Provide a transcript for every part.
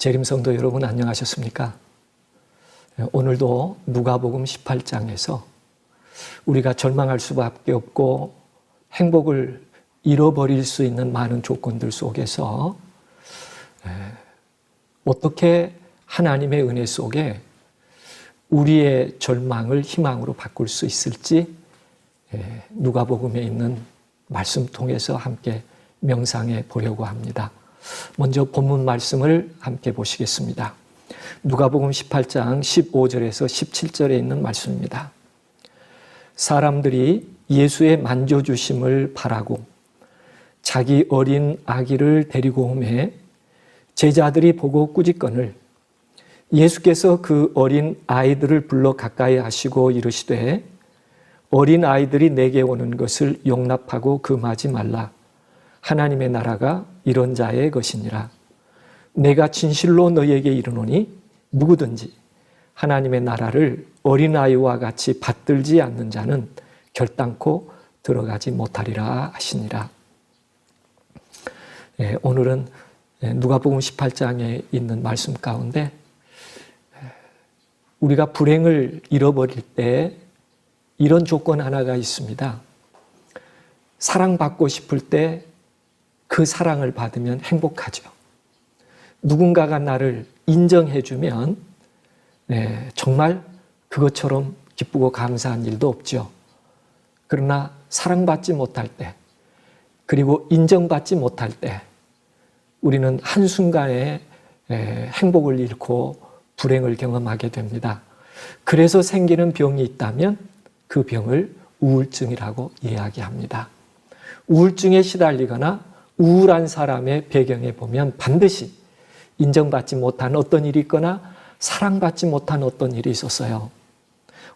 재림성도 여러분 안녕하셨습니까? 오늘도 누가복음 18장에서 우리가 절망할 수밖에 없고 행복을 잃어버릴 수 있는 많은 조건들 속에서 어떻게 하나님의 은혜 속에 우리의 절망을 희망으로 바꿀 수 있을지 누가복음에 있는 말씀 통해서 함께 명상해 보려고 합니다. 먼저 본문 말씀을 함께 보시겠습니다. 누가복음 18장 15절에서 17절에 있는 말씀입니다. 사람들이 예수의 만져주심을 바라고 자기 어린 아기를 데리고 오매 제자들이 보고 꾸짖거늘 예수께서 그 어린 아이들을 불러 가까이 하시고 이르시되 어린 아이들이 내게 오는 것을 용납하고 금하지 말라. 하나님의 나라가 이런 자의 것이니라. 내가 진실로 너희에게 이르노니 누구든지 하나님의 나라를 어린아이와 같이 받들지 않는 자는 결단코 들어가지 못하리라 하시니라. 오늘은 누가복음 18장에 있는 말씀 가운데 우리가 불행을 잃어버릴 때 이런 조건 하나가 있습니다. 사랑받고 싶을 때 그 사랑을 받으면 행복하죠. 누군가가 나를 인정해주면 정말 그것처럼 기쁘고 감사한 일도 없죠. 그러나 사랑받지 못할 때 그리고 인정받지 못할 때 우리는 한순간에 행복을 잃고 불행을 경험하게 됩니다. 그래서 생기는 병이 있다면 그 병을 우울증이라고 이야기합니다. 우울증에 시달리거나 우울한 사람의 배경에 보면 반드시 인정받지 못한 어떤 일이 있거나 사랑받지 못한 어떤 일이 있었어요.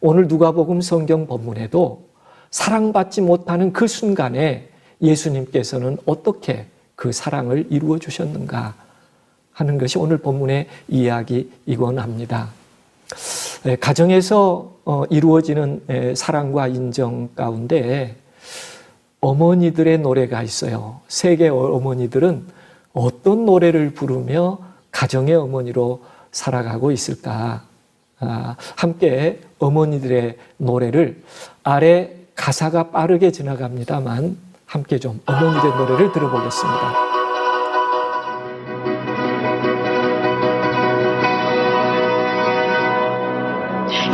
오늘 누가복음 성경 본문에도 사랑받지 못하는 그 순간에 예수님께서는 어떻게 그 사랑을 이루어 주셨는가 하는 것이 오늘 본문의 이야기이곤 합니다. 가정에서 이루어지는 사랑과 인정 가운데 어머니들의 노래가 있어요. 세계 어머니들은 어떤 노래를 부르며 가정의 어머니로 살아가고 있을까? 함께 어머니들의 노래를 아래 가사가 빠르게 지나갑니다만 함께 좀 어머니들의 노래를 들어보겠습니다.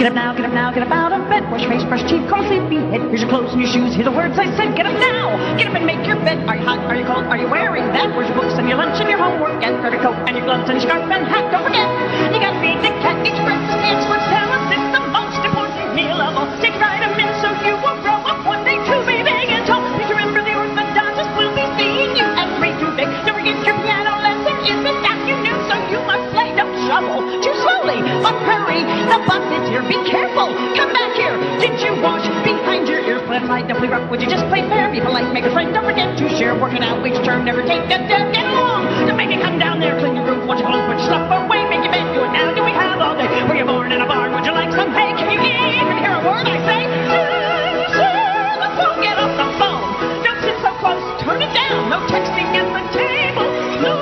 Get up now, get up now, get up out of bed. Wash your face, brush your teeth, comb, sleepy head. Here's your clothes and your shoes, hear the words I said. Get up now, get up and make your bed. Are you hot, are you cold, are you wearing that? Where's your books and your lunch and your homework? And grab your coat and your gloves and your scarf and hat. Don't forget, you gotta feed the cat each breakfast. Experts tell us it's the most important meal of all. Take vitamins so you will grow up one day to be big and tall. Please remember the orthodontist will be seeing you at 3 too big. Don't forget your piano lesson is this afternoon, so you must play. Don't shovel too slowly, but hurry. The bus is here. Be careful. Come back here. Did you wash behind your ears? Play light, don't play rough. Would you just play fair? Be polite, make a friend. Don't forget to share. Working out each turn. Never take a step. Get along. Don't make it come down there. Clean your room. Watch your clothes. Put your stuff away. Make your bed. Do it now. Do we have all day? Were you born in a barn? Would you like some hay? Can you even hear a word I say? Sir, let's all get off the phone. Don't sit so close. Turn it down. No texting at the table. No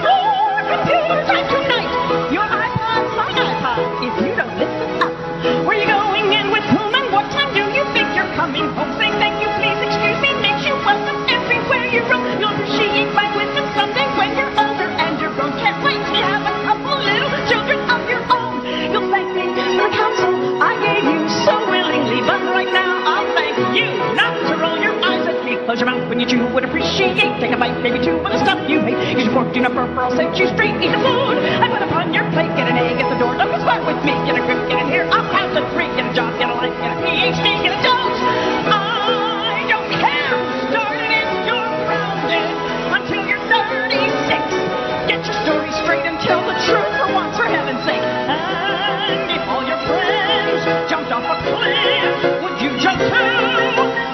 more computer time tonight. Your iPod, my iPod. If you don't listen up. Where you going and with whom and what time do you think you're coming home? Say thank you, please, excuse me, makes you welcome everywhere you roam. You'll appreciate my wisdom someday when you're older and you're grown. Can't wait till you have a couple little children of your own. You'll thank me for the counsel I gave you so willingly, but right now I'll thank you not to roll your eyes at me. Close your mouth when you chew, would appreciate. Take a bite, maybe two, but the stuff you hate. Use your fork, do not burp, or I'll set you straight. Eat the food I put upon your plate. Get an egg at the door, don't be smart with me. Get a grip, get in here, I'll count to 3. Get a job, get a life, get a PhD, get a dose. I don't care who started it, you're grounded until you're 36. Get your story straight and tell the truth for once, for heaven's sake. And if all your friends jumped off a cliff, would you jump too?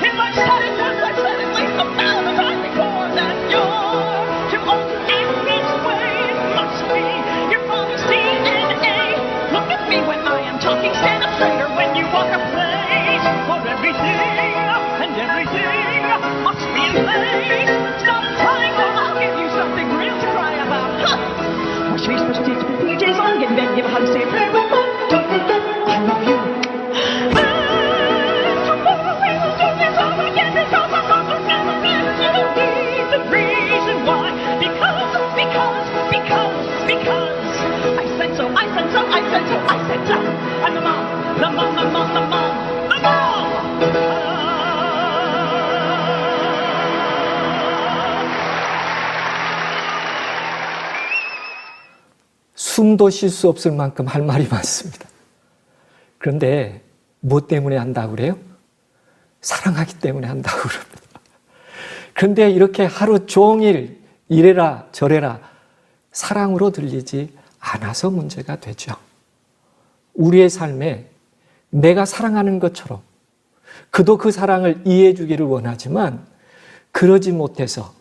If I said it once, I said it at least 1,000 times before that. You're too old to act this way. It must be your father's DNA. Look at me when I am talking. Stand up straighter when you walk a place. 숨도 쉴 수 없을 만큼 할 말이 많습니다. 그런데 뭐 때문에 한다고 그래요? 사랑하기 때문에 한다고 그럽니다. 그런데 이렇게 하루 종일 이래라 저래라 사랑으로 들리지 않아서 문제가 되죠. 우리의 삶에 내가 사랑하는 것처럼 그도 그 사랑을 이해해 주기를 원하지만 그러지 못해서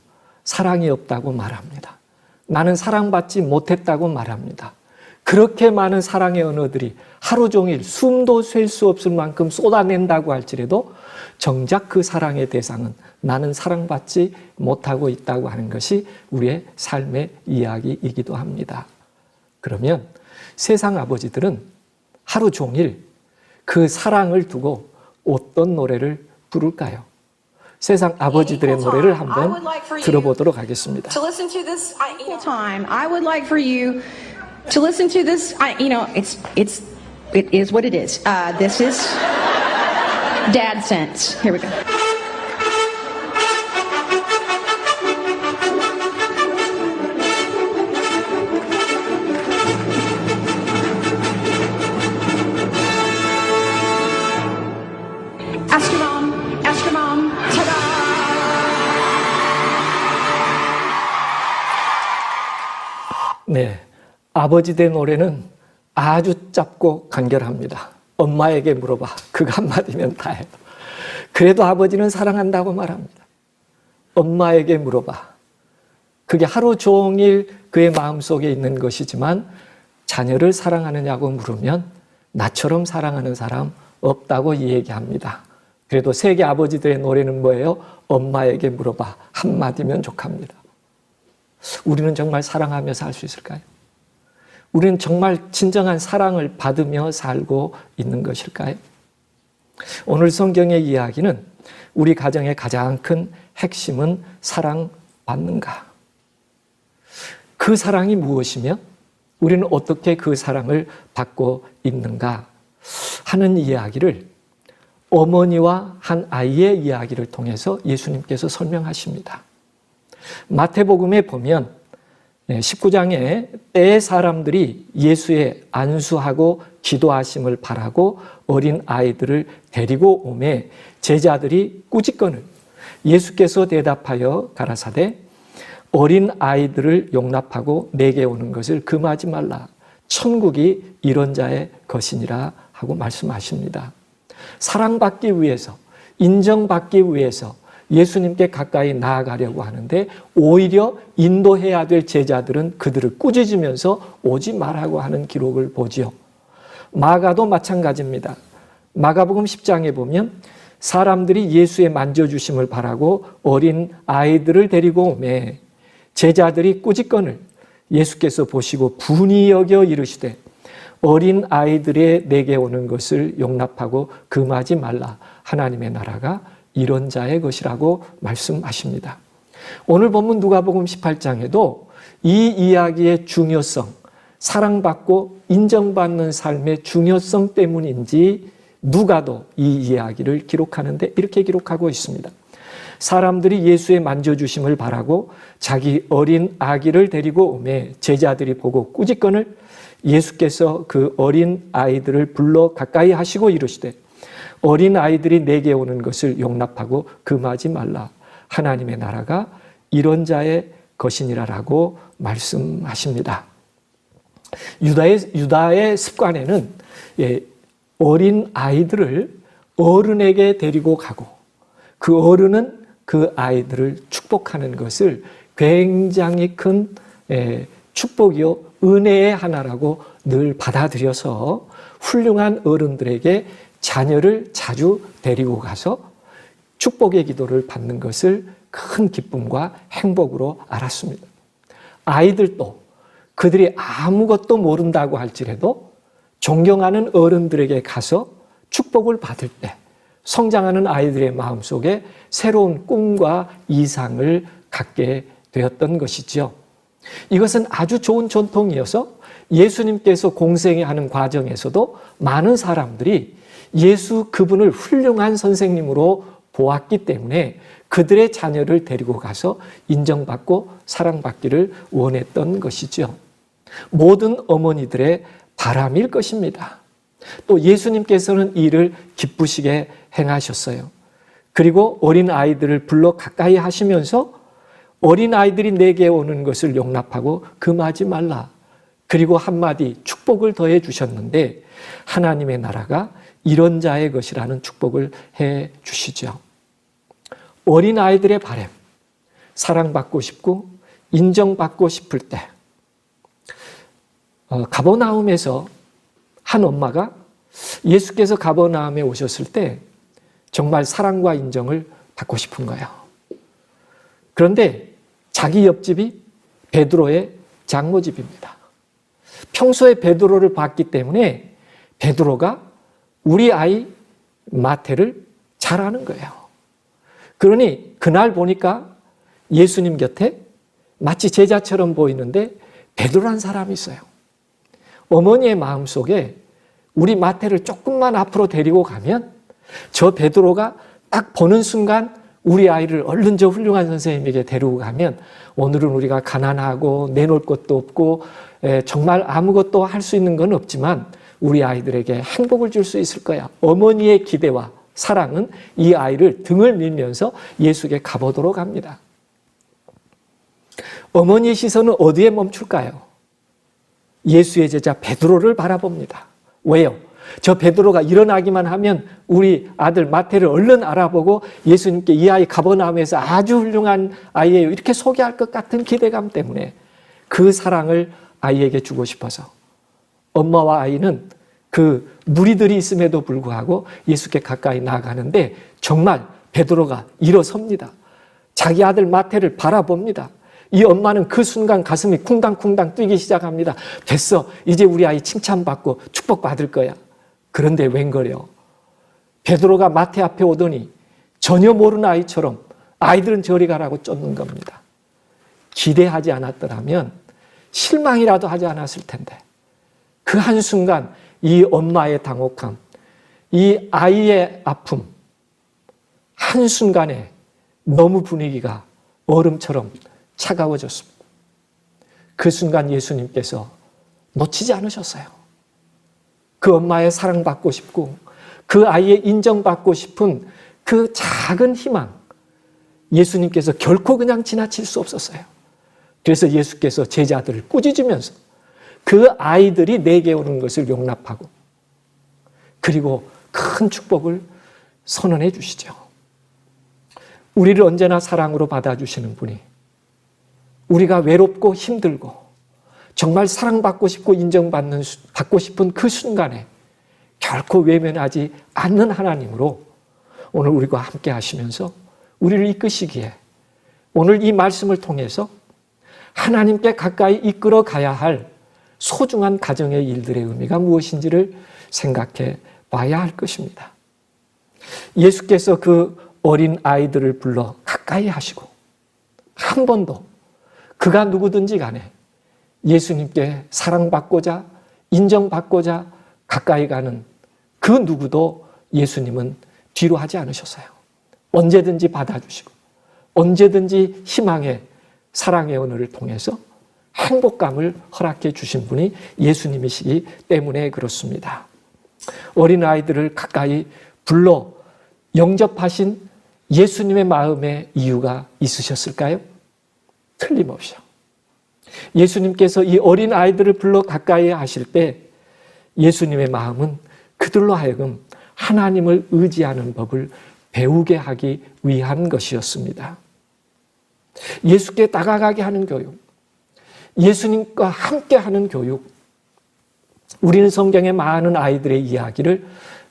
사랑이 없다고 말합니다. 나는 사랑받지 못했다고 말합니다. 그렇게 많은 사랑의 언어들이 하루 종일 숨도 쉴 수 없을 만큼 쏟아낸다고 할지라도 정작 그 사랑의 대상은 나는 사랑받지 못하고 있다고 하는 것이 우리의 삶의 이야기이기도 합니다. 그러면 세상 아버지들은 하루 종일 그 사랑을 두고 어떤 노래를 부를까요? 세상 아버지들의 노래를 한번 들어보도록 하겠습니다. To listen to this time, I would like for you to listen to this. It is what it is. This is Dad Sense. Here we go. Ask your mom. Ask your mom. Ta-da! 네, 아버지들의 노래는 아주 짧고 간결합니다. 엄마에게 물어봐. 그거 한마디면 다예요. 그래도 아버지는 사랑한다고 말합니다. 엄마에게 물어봐. 그게 하루 종일 그의 마음속에 있는 것이지만 자녀를 사랑하느냐고 물으면 나처럼 사랑하는 사람 없다고 얘기합니다. 그래도 세계 아버지들의 노래는 뭐예요? 엄마에게 물어봐. 한마디면 족합니다. 우리는 정말 사랑하며 살 수 있을까요? 우리는 정말 진정한 사랑을 받으며 살고 있는 것일까요? 오늘 성경의 이야기는 우리 가정의 가장 큰 핵심은 사랑받는가? 그 사랑이 무엇이며 우리는 어떻게 그 사랑을 받고 있는가 하는 이야기를 어머니와 한 아이의 이야기를 통해서 예수님께서 설명하십니다. 마태복음에 보면 19장에 때의 사람들이 예수의 안수하고 기도하심을 바라고 어린 아이들을 데리고 오매 제자들이 꾸짖거늘 예수께서 대답하여 가라사대 어린 아이들을 용납하고 내게 오는 것을 금하지 말라. 천국이 이런 자의 것이니라 하고 말씀하십니다. 사랑받기 위해서, 인정받기 위해서 예수님께 가까이 나아가려고 하는데 오히려 인도해야 될 제자들은 그들을 꾸짖으면서 오지 말라고 하는 기록을 보지요. 마가도 마찬가지입니다. 마가복음 10장에 보면 사람들이 예수의 만져주심을 바라고 어린 아이들을 데리고 오매 제자들이 꾸짖거늘 예수께서 보시고 분이 여겨 이르시되 어린 아이들의 내게 오는 것을 용납하고 금하지 말라. 하나님의 나라가 이런 자의 것이라고 말씀하십니다. 오늘 본문 누가복음 18장에도 이 이야기의 중요성, 사랑받고 인정받는 삶의 중요성 때문인지 누가도 이 이야기를 기록하는데 이렇게 기록하고 있습니다. 사람들이 예수의 만져주심을 바라고 자기 어린 아기를 데리고 오매 제자들이 보고 꾸짖거늘 예수께서 그 어린 아이들을 불러 가까이 하시고 이르시되 어린 아이들이 내게 오는 것을 용납하고 금하지 말라. 하나님의 나라가 이런 자의 것이니라라고 말씀하십니다. 유다의 습관에는 어린 아이들을 어른에게 데리고 가고 그 어른은 그 아이들을 축복하는 것을 굉장히 큰 축복이요 은혜의 하나라고 늘 받아들여서 훌륭한 어른들에게 자녀를 자주 데리고 가서 축복의 기도를 받는 것을 큰 기쁨과 행복으로 알았습니다. 아이들도 그들이 아무것도 모른다고 할지라도 존경하는 어른들에게 가서 축복을 받을 때 성장하는 아이들의 마음속에 새로운 꿈과 이상을 갖게 되었던 것이지요. 이것은 아주 좋은 전통이어서 예수님께서 공생애하는 과정에서도 많은 사람들이 예수 그분을 훌륭한 선생님으로 보았기 때문에 그들의 자녀를 데리고 가서 인정받고 사랑받기를 원했던 것이죠. 모든 어머니들의 바람일 것입니다. 또 예수님께서는 이를 기쁘시게 행하셨어요. 그리고 어린 아이들을 불러 가까이 하시면서 어린 아이들이 내게 오는 것을 용납하고 금하지 말라. 그리고 한마디 축복을 더해 주셨는데 하나님의 나라가 이런 자의 것이라는 축복을 해 주시죠. 어린 아이들의 바람, 사랑받고 싶고 인정받고 싶을 때 가버나움에서 한 엄마가 예수께서 가버나움에 오셨을 때 정말 사랑과 인정을 받고 싶은 거예요. 그런데 자기 옆집이 베드로의 장모집입니다. 평소에 베드로를 봤기 때문에 베드로가 우리 아이 마태를 잘 아는 거예요. 그러니 그날 보니까 예수님 곁에 마치 제자처럼 보이는데 베드로란 사람이 있어요. 어머니의 마음속에 우리 마태를 조금만 앞으로 데리고 가면 저 베드로가 딱 보는 순간 우리 아이를 얼른 저 훌륭한 선생님에게 데리고 가면 오늘은 우리가 가난하고 내놓을 것도 없고 정말 아무것도 할 수 있는 건 없지만 우리 아이들에게 행복을 줄 수 있을 거야. 어머니의 기대와 사랑은 이 아이를 등을 밀면서 예수에게 가보도록 합니다. 어머니의 시선은 어디에 멈출까요? 예수의 제자 베드로를 바라봅니다. 왜요? 저 베드로가 일어나기만 하면 우리 아들 마태를 얼른 알아보고 예수님께 이 아이 가버나움에서 아주 훌륭한 아이예요 이렇게 소개할 것 같은 기대감 때문에 그 사랑을 아이에게 주고 싶어서 엄마와 아이는 그 무리들이 있음에도 불구하고 예수께 가까이 나아가는데 정말 베드로가 일어섭니다. 자기 아들 마태를 바라봅니다. 이 엄마는 그 순간 가슴이 쿵당쿵당 뛰기 시작합니다. 됐어. 이제 우리 아이 칭찬받고 축복받을 거야. 그런데 웬걸요? 베드로가 마태 앞에 오더니 전혀 모르는 아이처럼 아이들은 저리 가라고 쫓는 겁니다. 기대하지 않았더라면 실망이라도 하지 않았을 텐데 그 한순간 이 엄마의 당혹함, 이 아이의 아픔 한순간에 너무 분위기가 얼음처럼 차가워졌습니다. 그 순간 예수님께서 놓치지 않으셨어요. 그 엄마의 사랑받고 싶고 그 아이의 인정받고 싶은 그 작은 희망 예수님께서 결코 그냥 지나칠 수 없었어요. 그래서 예수께서 제자들을 꾸짖으면서 그 아이들이 내게 오는 것을 용납하고 그리고 큰 축복을 선언해 주시죠. 우리를 언제나 사랑으로 받아주시는 분이 우리가 외롭고 힘들고 정말 사랑받고 싶고 받고 싶은 그 순간에 결코 외면하지 않는 하나님으로 오늘 우리가 함께 하시면서 우리를 이끄시기에 오늘 이 말씀을 통해서 하나님께 가까이 이끌어 가야 할 소중한 가정의 일들의 의미가 무엇인지를 생각해 봐야 할 것입니다. 예수께서 그 어린 아이들을 불러 가까이 하시고 한 번도 그가 누구든지 간에 예수님께 사랑받고자 인정받고자 가까이 가는 그 누구도 예수님은 뒤로 하지 않으셨어요. 언제든지 받아주시고 언제든지 희망의 사랑의 언어를 통해서 행복감을 허락해 주신 분이 예수님이시기 때문에 그렇습니다. 어린아이들을 가까이 불러 영접하신 예수님의 마음의 이유가 있으셨을까요? 틀림없이요. 예수님께서 이 어린아이들을 불러 가까이 하실 때 예수님의 마음은 그들로 하여금 하나님을 의지하는 법을 배우게 하기 위한 것이었습니다. 예수께 다가가게 하는 교육, 예수님과 함께 하는 교육, 우리는 성경의 많은 아이들의 이야기를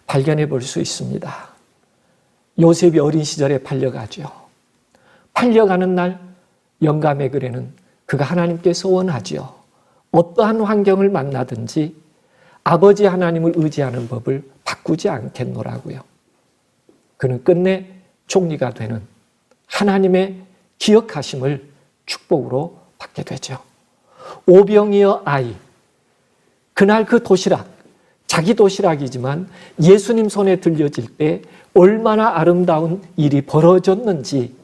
발견해 볼 수 있습니다. 요셉이 어린 시절에 팔려가죠. 팔려가는 날 영감의 글에는 그가 하나님께 소원하지요. 어떠한 환경을 만나든지 아버지 하나님을 의지하는 법을 바꾸지 않겠노라고요. 그는 끝내 종리가 되는 하나님의 기억하심을 축복으로 받게 되죠. 오병이어 아이, 그날 그 도시락, 자기 도시락이지만 예수님 손에 들려질 때 얼마나 아름다운 일이 벌어졌는지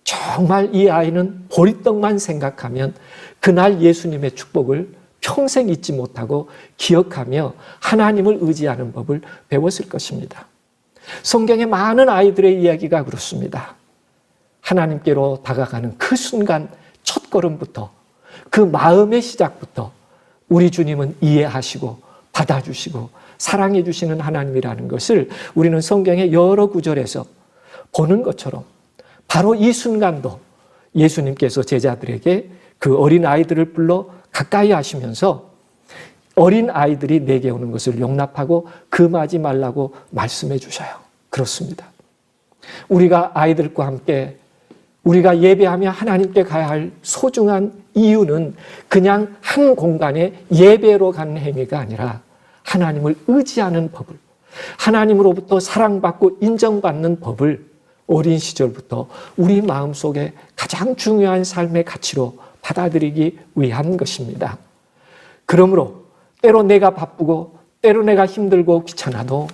저 정말 이 아이는 보리떡만 생각하면 그날 예수님의 축복을 평생 잊지 못하고 기억하며 하나님을 의지하는 법을 배웠을 것입니다. 성경의 많은 아이들의 이야기가 그렇습니다. 하나님께로 다가가는 그 순간 첫 걸음부터, 그 마음의 시작부터 우리 주님은 이해하시고 받아주시고 사랑해 주시는 하나님이라는 것을 우리는 성경의 여러 구절에서 보는 것처럼 바로 이 순간도 예수님께서 제자들에게 그 어린 아이들을 불러 가까이 하시면서 어린 아이들이 내게 오는 것을 용납하고 금하지 말라고 말씀해 주셔요. 그렇습니다. 우리가 아이들과 함께 우리가 예배하며 하나님께 가야 할 소중한 이유는 그냥 한 공간에 예배로 가는 행위가 아니라 하나님을 의지하는 법을, 하나님으로부터 사랑받고 인정받는 법을 어린 시절부터 우리 마음속에 가장 중요한 삶의 가치로 받아들이기 위한 것입니다. 그러므로 때로 내가 바쁘고 때로 내가 힘들고 귀찮아도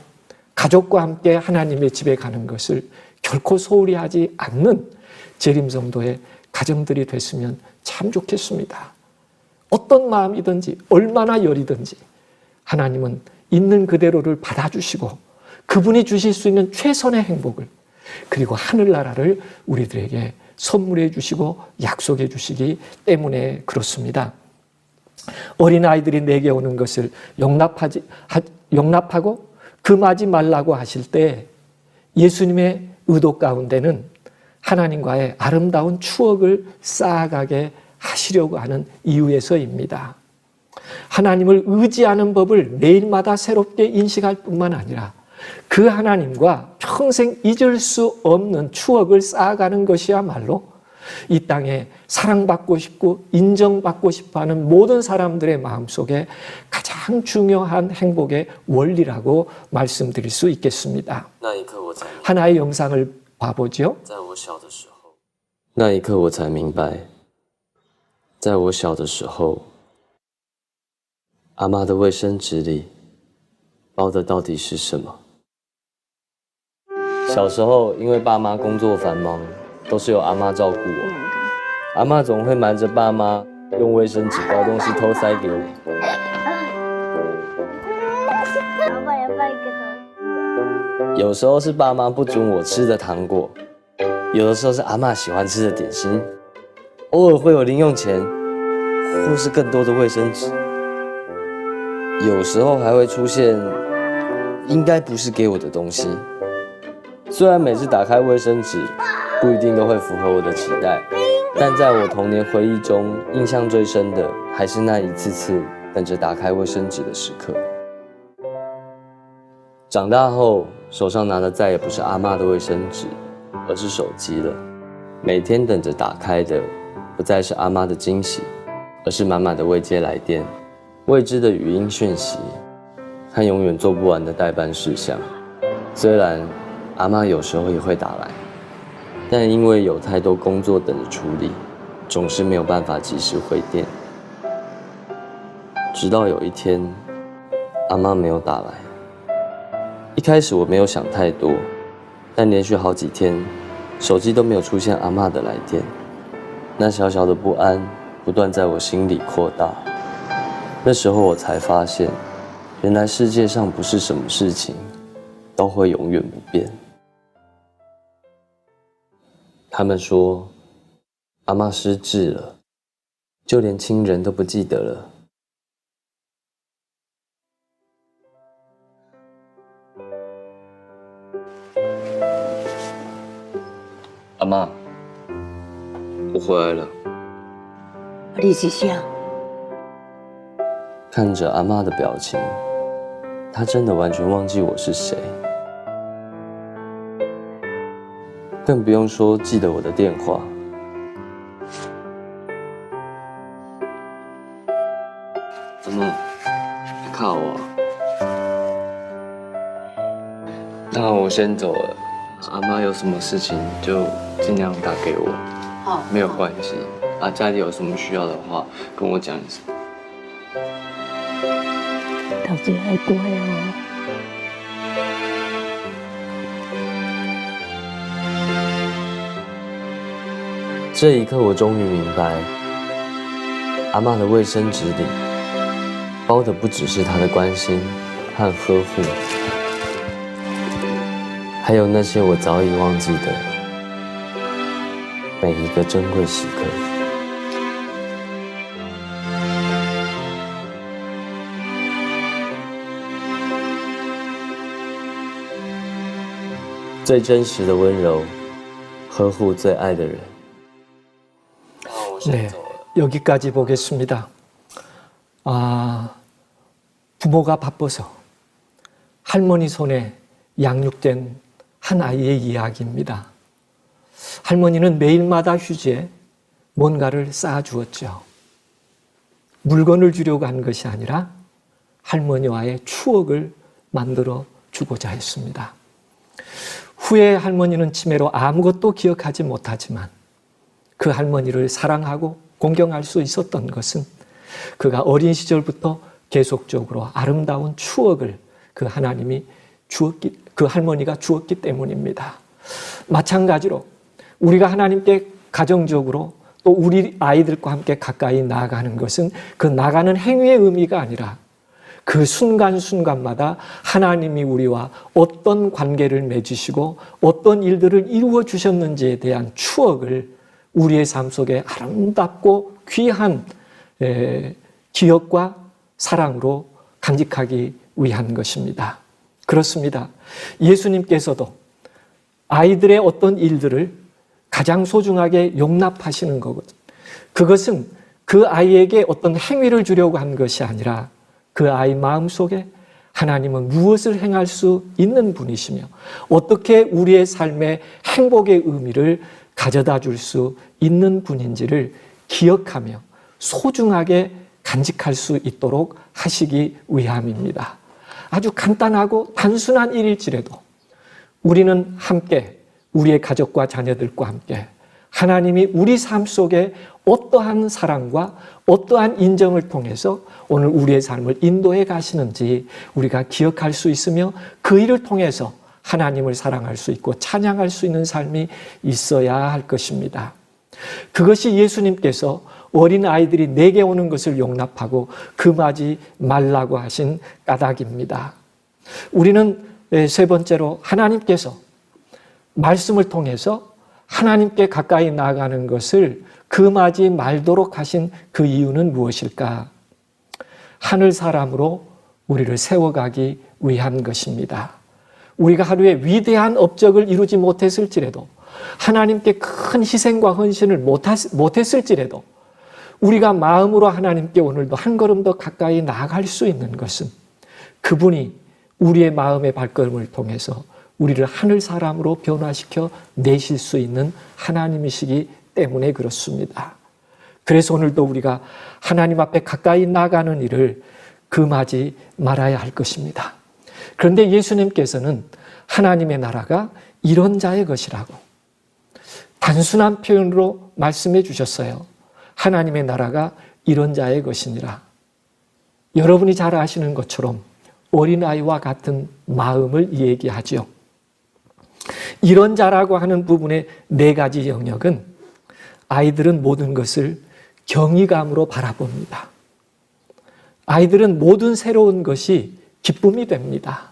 가족과 함께 하나님의 집에 가는 것을 결코 소홀히 하지 않는 재림성도의 가정들이 됐으면 참 좋겠습니다. 어떤 마음이든지 얼마나 열이든지 하나님은 있는 그대로를 받아주시고 그분이 주실 수 있는 최선의 행복을 그리고 하늘나라를 우리들에게 선물해 주시고 약속해 주시기 때문에 그렇습니다. 어린아이들이 내게 오는 것을 용납하고 금하지 말라고 하실 때 예수님의 의도 가운데는 하나님과의 아름다운 추억을 쌓아가게 하시려고 하는 이유에서입니다. 하나님을 의지하는 법을 매일마다 새롭게 인식할 뿐만 아니라 그 하나님과 평생 잊을 수 없는 추억을 쌓아가는 것이야말로 이 땅에 사랑받고 싶고 인정받고 싶어하는 모든 사람들의 마음속에 가장 중요한 행복의 원리라고 말씀드릴 수 있겠습니다. 하나의 영상을 봐보죠. 那一刻我才明白，在我小的时候，阿嬷的卫生纸里包的到底是什么？小时候因为爸妈工作繁忙，都是由阿嬷照顾我。阿嬷总会瞒着爸妈用卫生纸包东西偷塞给我。有时候是爸妈不准我吃的糖果，有的时候是阿嬷喜欢吃的点心，偶尔会有零用钱，或是更多的卫生纸。有时候还会出现应该不是给我的东西。虽然每次打开卫生纸不一定都会符合我的期待，但在我童年回忆中，印象最深的还是那一次次等着打开卫生纸的时刻。长大后，手上拿的再也不是阿嬷的卫生纸，而是手机了。每天等着打开的，不再是阿嬷的惊喜，而是满满的未接来电、未知的语音讯息和永远做不完的待办事项。虽然阿嬷有时候也会打来，但因为有太多工作等着处理，总是没有办法及时回电。直到有一天，阿嬷没有打来。一开始我没有想太多，但连续好几天，手机都没有出现阿嬷的来电，那小小的不安不断在我心里扩大。那时候我才发现，原来世界上不是什么事情都会永远不变。他们说，阿嬷失智了，就连亲人都不记得了。阿嬷，我回来了。你是啥？看着阿嬷的表情，她真的完全忘记我是谁，更不用说记得我的电话。阿嬷，你看我。那我先走了。阿嬷有什么事情就尽量打给我，好，没有关系。啊，家里有什么需要的话，跟我讲一声。到时还乖哦。这一刻，我终于明白，阿嬷的卫生纸里包的不只是她的关心和呵护，还有那些我早已忘记的每一个珍贵时刻。最真实的温柔，呵护最爱的人。 네, 여기까지 보겠습니다. 부모가 바빠서 할머니 손에 양육된 한 아이의 이야기입니다. 할머니는 매일마다 휴지에 뭔가를 쌓아주었죠. 물건을 주려고 한 것이 아니라 할머니와의 추억을 만들어 주고자 했습니다. 후에 할머니는 치매로 아무것도 기억하지 못하지만 그 할머니를 사랑하고 공경할 수 있었던 것은 그가 어린 시절부터 계속적으로 아름다운 추억을 그 할머니가 주었기 때문입니다. 마찬가지로 우리가 하나님께 가정적으로 또 우리 아이들과 함께 가까이 나아가는 것은 그 나가는 행위의 의미가 아니라 그 순간순간마다 하나님이 우리와 어떤 관계를 맺으시고 어떤 일들을 이루어 주셨는지에 대한 추억을 우리의 삶 속에 아름답고 귀한 기억과 사랑으로 간직하기 위한 것입니다. 그렇습니다. 예수님께서도 아이들의 어떤 일들을 가장 소중하게 용납하시는 거거든요. 그것은 그 아이에게 어떤 행위를 주려고 한 것이 아니라 그 아이 마음속에 하나님은 무엇을 행할 수 있는 분이시며 어떻게 우리의 삶의 행복의 의미를 가져다 줄 수 있는 분인지를 기억하며 소중하게 간직할 수 있도록 하시기 위함입니다. 아주 간단하고 단순한 일일지라도 우리는 함께 우리의 가족과 자녀들과 함께 하나님이 우리 삶 속에 어떠한 사랑과 어떠한 인정을 통해서 오늘 우리의 삶을 인도해 가시는지 우리가 기억할 수 있으며 그 일을 통해서 하나님을 사랑할 수 있고 찬양할 수 있는 삶이 있어야 할 것입니다. 그것이 예수님께서 어린 아이들이 내게 오는 것을 용납하고 금하지 말라고 하신 까닭입니다. 우리는 세 번째로 하나님께서 말씀을 통해서 하나님께 가까이 나아가는 것을 금하지 말도록 하신 그 이유는 무엇일까? 하늘 사람으로 우리를 세워가기 위한 것입니다. 우리가 하루에 위대한 업적을 이루지 못했을지라도 하나님께 큰 희생과 헌신을 못했을지라도 우리가 마음으로 하나님께 오늘도 한 걸음 더 가까이 나아갈 수 있는 것은 그분이 우리의 마음의 발걸음을 통해서 우리를 하늘 사람으로 변화시켜 내실 수 있는 하나님이시기 때문에 그렇습니다. 그래서 오늘도 우리가 하나님 앞에 가까이 나가는 일을 금하지 말아야 할 것입니다. 그런데 예수님께서는 하나님의 나라가 이런 자의 것이라고 단순한 표현으로 말씀해 주셨어요. 하나님의 나라가 이런 자의 것이니라. 여러분이 잘 아시는 것처럼 어린아이와 같은 마음을 얘기하죠. 이런 자라고 하는 부분의 네 가지 영역은 아이들은 모든 것을 경이감으로 바라봅니다. 아이들은 모든 새로운 것이 기쁨이 됩니다.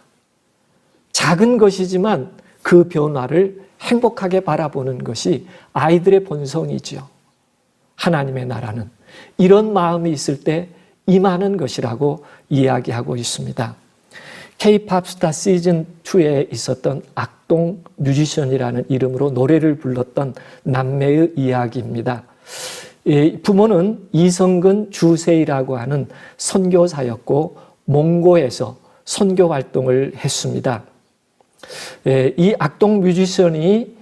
작은 것이지만 그 변화를 행복하게 바라보는 것이 아이들의 본성이죠. 하나님의 나라는 이런 마음이 있을 때 임하는 것이라고 이야기하고 있습니다. K-팝 스타 시즌2에 있었던 악동 뮤지션이라는 이름으로 노래를 불렀던 남매의 이야기입니다. 부모는 이성근 주세이라고 하는 선교사였고 몽고에서 선교 활동을 했습니다. 이 악동 뮤지션이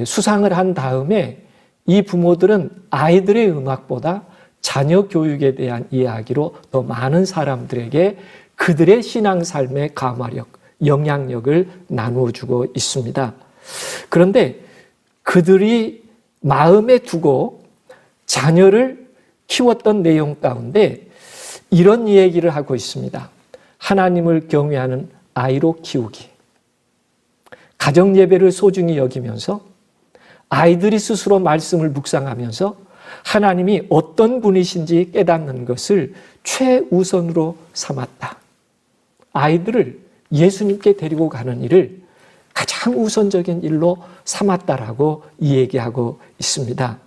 수상을 한 다음에 이 부모들은 아이들의 음악보다 자녀 교육에 대한 이야기로 더 많은 사람들에게 그들의 신앙 삶의 감화력, 영향력을 나누어주고 있습니다. 그런데 그들이 마음에 두고 자녀를 키웠던 내용 가운데 이런 얘기를 하고 있습니다. 하나님을 경외하는 아이로 키우기, 가정 예배를 소중히 여기면서 아이들이 스스로 말씀을 묵상하면서 하나님이 어떤 분이신지 깨닫는 것을 최우선으로 삼았다. 아이들을 예수님께 데리고 가는 일을 가장 우선적인 일로 삼았다라고 이야기하고 있습니다.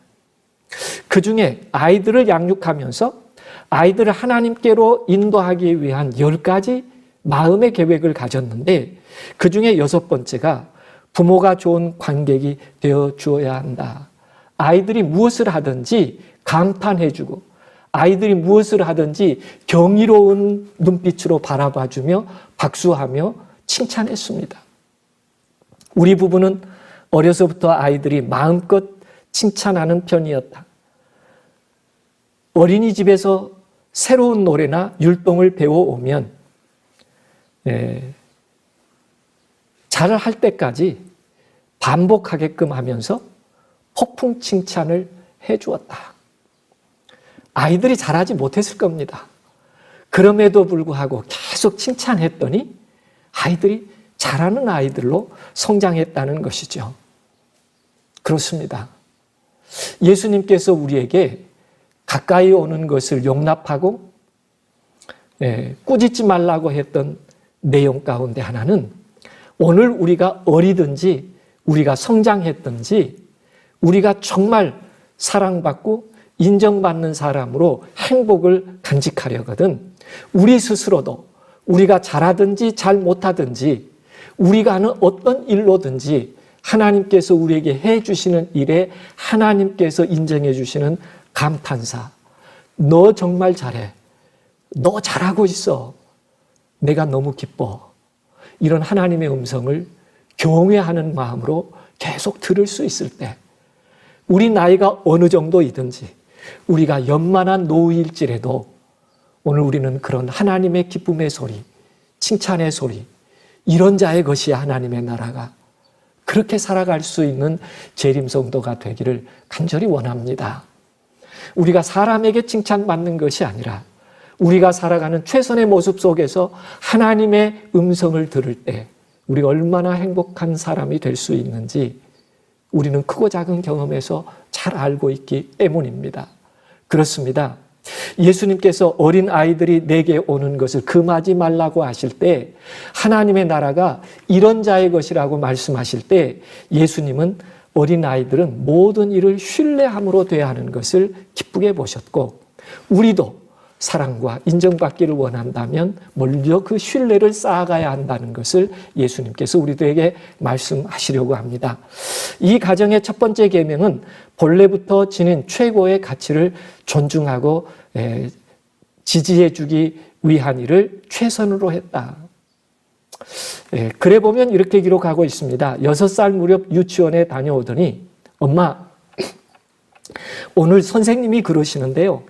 그 중에 아이들을 양육하면서 아이들을 하나님께로 인도하기 위한 10가지 마음의 계획을 가졌는데 그 중에 6번째가 부모가 좋은 관객이 되어 주어야 한다. 아이들이 무엇을 하든지 감탄해주고 아이들이 무엇을 하든지 경이로운 눈빛으로 바라봐주며 박수하며 칭찬했습니다. 우리 부부는 어려서부터 아이들이 마음껏 칭찬하는 편이었다. 어린이집에서 새로운 노래나 율동을 배워오면 잘할 때까지 반복하게끔 하면서 폭풍 칭찬을 해주었다. 아이들이 잘하지 못했을 겁니다. 그럼에도 불구하고 계속 칭찬했더니 아이들이 잘하는 아이들로 성장했다는 것이죠. 그렇습니다. 예수님께서 우리에게 가까이 오는 것을 용납하고 꾸짖지 말라고 했던 내용 가운데 하나는 오늘 우리가 어리든지 우리가 성장했든지 우리가 정말 사랑받고 인정받는 사람으로 행복을 간직하려거든 우리 스스로도 우리가 잘하든지 잘 못하든지 우리가 하는 어떤 일로든지 하나님께서 우리에게 해주시는 일에 하나님께서 인정해 주시는 감탄사. 너 정말 잘해. 너 잘하고 있어. 내가 너무 기뻐. 이런 하나님의 음성을 경외하는 마음으로 계속 들을 수 있을 때 우리 나이가 어느 정도이든지 우리가 연만한 노후일지라도 오늘 우리는 그런 하나님의 기쁨의 소리, 칭찬의 소리 이런 자의 것이 하나님의 나라가 그렇게 살아갈 수 있는 재림성도가 되기를 간절히 원합니다. 우리가 사람에게 칭찬받는 것이 아니라 우리가 살아가는 최선의 모습 속에서 하나님의 음성을 들을 때 우리가 얼마나 행복한 사람이 될 수 있는지 우리는 크고 작은 경험에서 잘 알고 있기 때문입니다. 그렇습니다. 예수님께서 어린 아이들이 내게 오는 것을 금하지 말라고 하실 때 하나님의 나라가 이런 자의 것이라고 말씀하실 때 예수님은 어린 아이들은 모든 일을 신뢰함으로 대하는 것을 기쁘게 보셨고 우리도 사랑과 인정받기를 원한다면 먼저 그 신뢰를 쌓아가야 한다는 것을 예수님께서 우리들에게 말씀하시려고 합니다. 이 가정의 첫 번째 계명은 본래부터 지닌 최고의 가치를 존중하고 지지해 주기 위한 일을 최선으로 했다. 그래 보면 이렇게 기록하고 있습니다. 6살 무렵 유치원에 다녀오더니 엄마 오늘 선생님이 그러시는데요.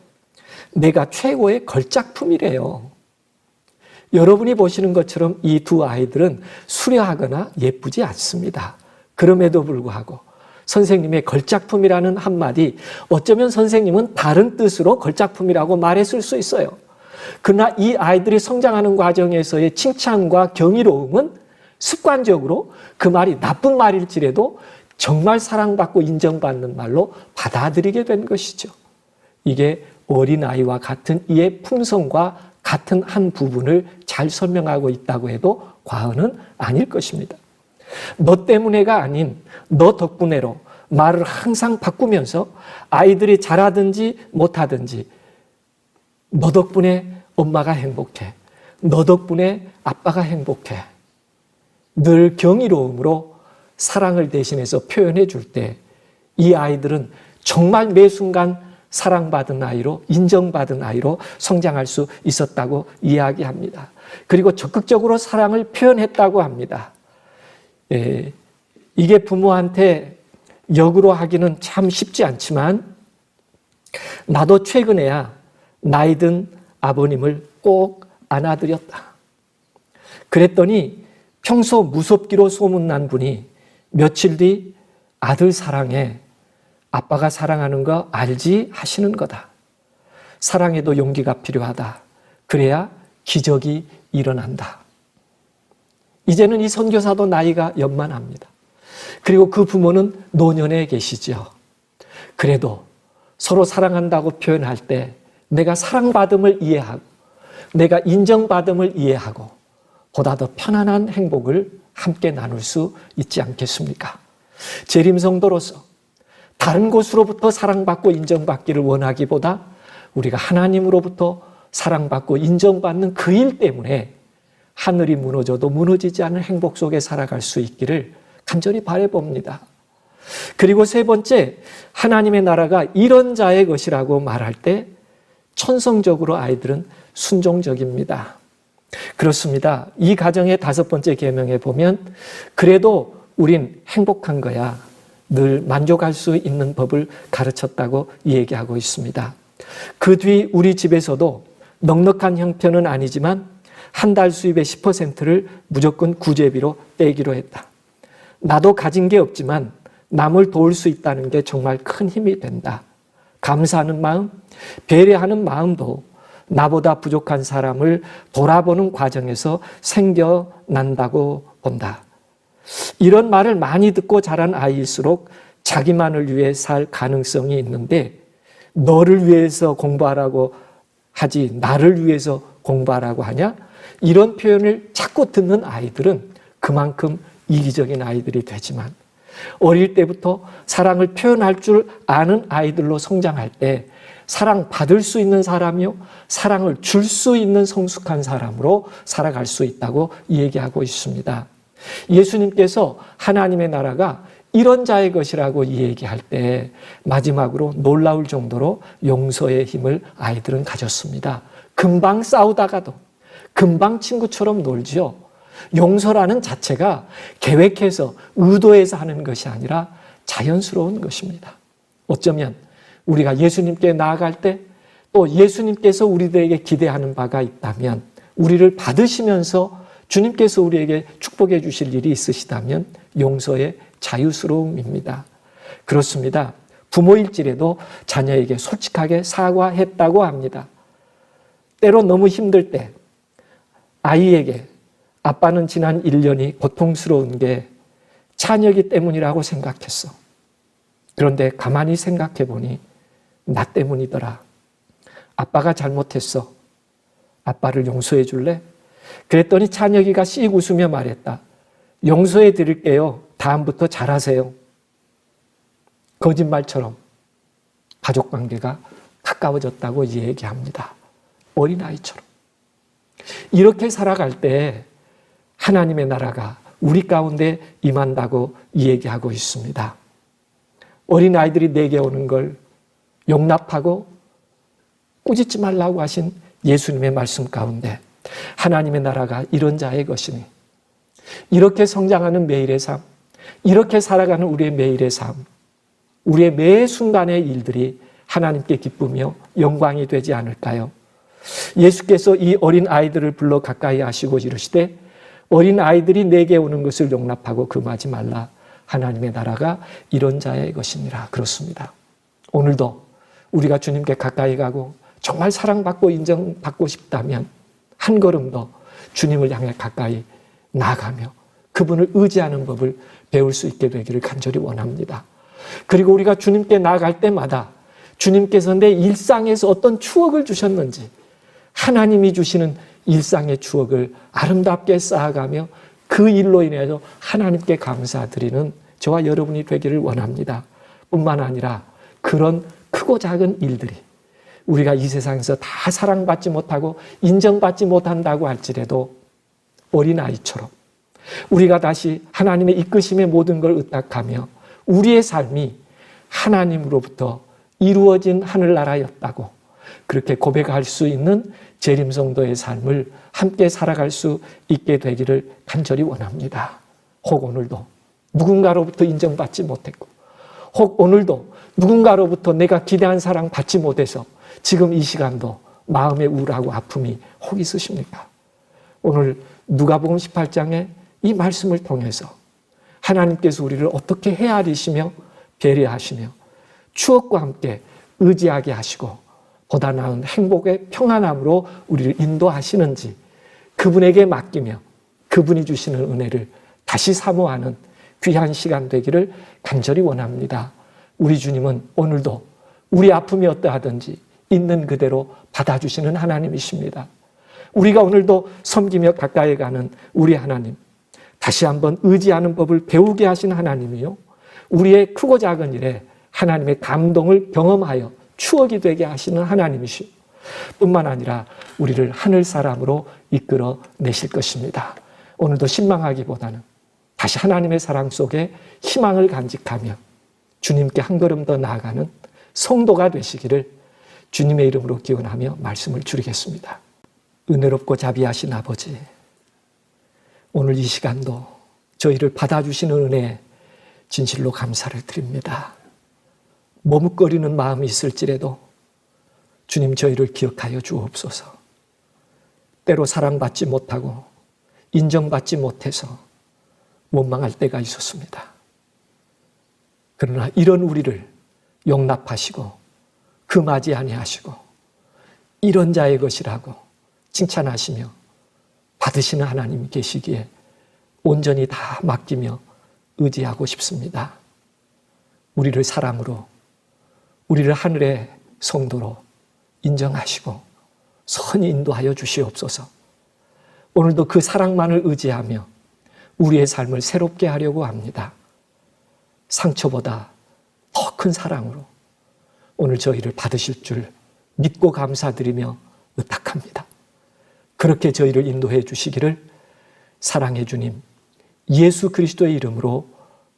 내가 최고의 걸작품이래요. 여러분이 보시는 것처럼 이 두 아이들은 수려하거나 예쁘지 않습니다. 그럼에도 불구하고 선생님의 걸작품이라는 한마디 어쩌면 선생님은 다른 뜻으로 걸작품이라고 말했을 수 있어요. 그러나 이 아이들이 성장하는 과정에서의 칭찬과 경이로움은 습관적으로 그 말이 나쁜 말일지라도 정말 사랑받고 인정받는 말로 받아들이게 된 것이죠. 이게 어린아이와 같은 이의 품성과 같은 한 부분을 잘 설명하고 있다고 해도 과언은 아닐 것입니다. 너 때문에가 아닌 너 덕분에로 말을 항상 바꾸면서 아이들이 잘하든지 못하든지 너 덕분에 엄마가 행복해. 너 덕분에 아빠가 행복해. 늘 경이로움으로 사랑을 대신해서 표현해 줄 때 이 아이들은 정말 매 순간 사랑받은 아이로 인정받은 아이로 성장할 수 있었다고 이야기합니다. 그리고 적극적으로 사랑을 표현했다고 합니다. 이게 부모한테 역으로 하기는 참 쉽지 않지만 나도 최근에야 나이 든 아버님을 꼭 안아드렸다. 그랬더니 평소 무섭기로 소문난 분이 며칠 뒤 아들 사랑해. 아빠가 사랑하는 거 알지? 하시는 거다. 사랑에도 용기가 필요하다. 그래야 기적이 일어난다. 이제는 이 선교사도 나이가 연만합니다. 그리고 그 부모는 노년에 계시죠. 그래도 서로 사랑한다고 표현할 때 내가 사랑받음을 이해하고 내가 인정받음을 이해하고 보다 더 편안한 행복을 함께 나눌 수 있지 않겠습니까? 재림성도로서 다른 곳으로부터 사랑받고 인정받기를 원하기보다 우리가 하나님으로부터 사랑받고 인정받는 그 일 때문에 하늘이 무너져도 무너지지 않은 행복 속에 살아갈 수 있기를 간절히 바라봅니다. 그리고 세 번째, 하나님의 나라가 이런 자의 것이라고 말할 때 천성적으로 아이들은 순종적입니다. 그렇습니다. 이 가정의 5번째 계명에 보면 그래도 우린 행복한 거야. 늘 만족할 수 있는 법을 가르쳤다고 얘기하고 있습니다. 그 뒤 우리 집에서도 넉넉한 형편은 아니지만 한 달 수입의 10%를 무조건 구제비로 떼기로 했다. 나도 가진 게 없지만 남을 도울 수 있다는 게 정말 큰 힘이 된다. 감사하는 마음, 배려하는 마음도 나보다 부족한 사람을 돌아보는 과정에서 생겨난다고 본다. 이런 말을 많이 듣고 자란 아이일수록 자기만을 위해 살 가능성이 있는데 너를 위해서 공부하라고 하지 나를 위해서 공부하라고 하냐? 이런 표현을 자꾸 듣는 아이들은 그만큼 이기적인 아이들이 되지만 어릴 때부터 사랑을 표현할 줄 아는 아이들로 성장할 때 사랑받을 수 있는 사람이요 사랑을 줄 수 있는 성숙한 사람으로 살아갈 수 있다고 얘기하고 있습니다. 예수님께서 하나님의 나라가 이런 자의 것이라고 얘기할 때 마지막으로 놀라울 정도로 용서의 힘을 아이들은 가졌습니다. 금방 싸우다가도 금방 친구처럼 놀죠. 용서라는 자체가 계획해서 의도해서 하는 것이 아니라 자연스러운 것입니다. 어쩌면 우리가 예수님께 나아갈 때 또 예수님께서 우리들에게 기대하는 바가 있다면 우리를 받으시면서 주님께서 우리에게 축복해 주실 일이 있으시다면 용서의 자유스러움입니다. 그렇습니다. 부모일지라도 자녀에게 솔직하게 사과했다고 합니다. 때로 너무 힘들 때 아이에게 아빠는 지난 1년이 고통스러운 게 자녀이기 때문이라고 생각했어. 그런데 가만히 생각해 보니 나 때문이더라. 아빠가 잘못했어. 아빠를 용서해 줄래? 그랬더니 찬혁이가 씩 웃으며 말했다. 용서해 드릴게요. 다음부터 잘하세요. 거짓말처럼 가족관계가 가까워졌다고 얘기합니다. 어린아이처럼. 이렇게 살아갈 때 하나님의 나라가 우리 가운데 임한다고 얘기하고 있습니다. 어린아이들이 내게 오는 걸 용납하고 꾸짖지 말라고 하신 예수님의 말씀 가운데 하나님의 나라가 이런 자의 것이니 이렇게 성장하는 매일의 삶, 이렇게 살아가는 우리의 매일의 삶, 우리의 매 순간의 일들이 하나님께 기쁘며 영광이 되지 않을까요? 예수께서 이 어린 아이들을 불러 가까이 하시고 이르시되 어린 아이들이 내게 오는 것을 용납하고 금하지 말라. 하나님의 나라가 이런 자의 것이니라. 그렇습니다. 오늘도 우리가 주님께 가까이 가고 정말 사랑받고 인정받고 싶다면 한 걸음 더 주님을 향해 가까이 나아가며 그분을 의지하는 법을 배울 수 있게 되기를 간절히 원합니다. 그리고 우리가 주님께 나아갈 때마다 주님께서 내 일상에서 어떤 추억을 주셨는지 하나님이 주시는 일상의 추억을 아름답게 쌓아가며 그 일로 인해서 하나님께 감사드리는 저와 여러분이 되기를 원합니다. 뿐만 아니라 그런 크고 작은 일들이 우리가 이 세상에서 다 사랑받지 못하고 인정받지 못한다고 할지라도 어린아이처럼 우리가 다시 하나님의 이끄심의 모든 걸 의탁하며 우리의 삶이 하나님으로부터 이루어진 하늘나라였다고 그렇게 고백할 수 있는 재림성도의 삶을 함께 살아갈 수 있게 되기를 간절히 원합니다. 혹 오늘도 누군가로부터 인정받지 못했고 혹 오늘도 누군가로부터 내가 기대한 사랑 받지 못해서 지금 이 시간도 마음의 우울하고 아픔이 혹 있으십니까? 오늘 누가복음 18장의 이 말씀을 통해서 하나님께서 우리를 어떻게 헤아리시며 배려하시며 추억과 함께 의지하게 하시고 보다 나은 행복의 평안함으로 우리를 인도하시는지 그분에게 맡기며 그분이 주시는 은혜를 다시 사모하는 귀한 시간 되기를 간절히 원합니다. 우리 주님은 오늘도 우리 아픔이 어떠하든지 있는 그대로 받아주시는 하나님이십니다. 우리가 오늘도 섬기며 가까이 가는 우리 하나님, 다시 한번 의지하는 법을 배우게 하신 하나님이요, 우리의 크고 작은 일에 하나님의 감동을 경험하여 추억이 되게 하시는 하나님이시오. 뿐만 아니라 우리를 하늘 사람으로 이끌어 내실 것입니다. 오늘도 신망하기보다는 다시 하나님의 사랑 속에 희망을 간직하며 주님께 한 걸음 더 나아가는 성도가 되시기를 주님의 이름으로 기원하며 말씀을 드리겠습니다. 은혜롭고 자비하신 아버지, 오늘 이 시간도 저희를 받아주시는 은혜에 진실로 감사를 드립니다. 머뭇거리는 마음이 있을지라도 주님 저희를 기억하여 주옵소서. 때로 사랑받지 못하고 인정받지 못해서 원망할 때가 있었습니다. 그러나 이런 우리를 용납하시고 금하지 아니하시고 이런 자의 것이라고 칭찬하시며 받으시는 하나님이 계시기에 온전히 다 맡기며 의지하고 싶습니다. 우리를 사랑으로, 우리를 하늘의 성도로 인정하시고 선히 인도하여 주시옵소서. 오늘도 그 사랑만을 의지하며 우리의 삶을 새롭게 하려고 합니다. 상처보다 더 큰 사랑으로 오늘 저희를 받으실 줄 믿고 감사드리며 의탁합니다. 그렇게 저희를 인도해 주시기를 사랑의 주님 예수 그리스도의 이름으로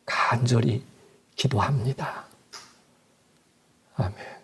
간절히 기도합니다. 아멘.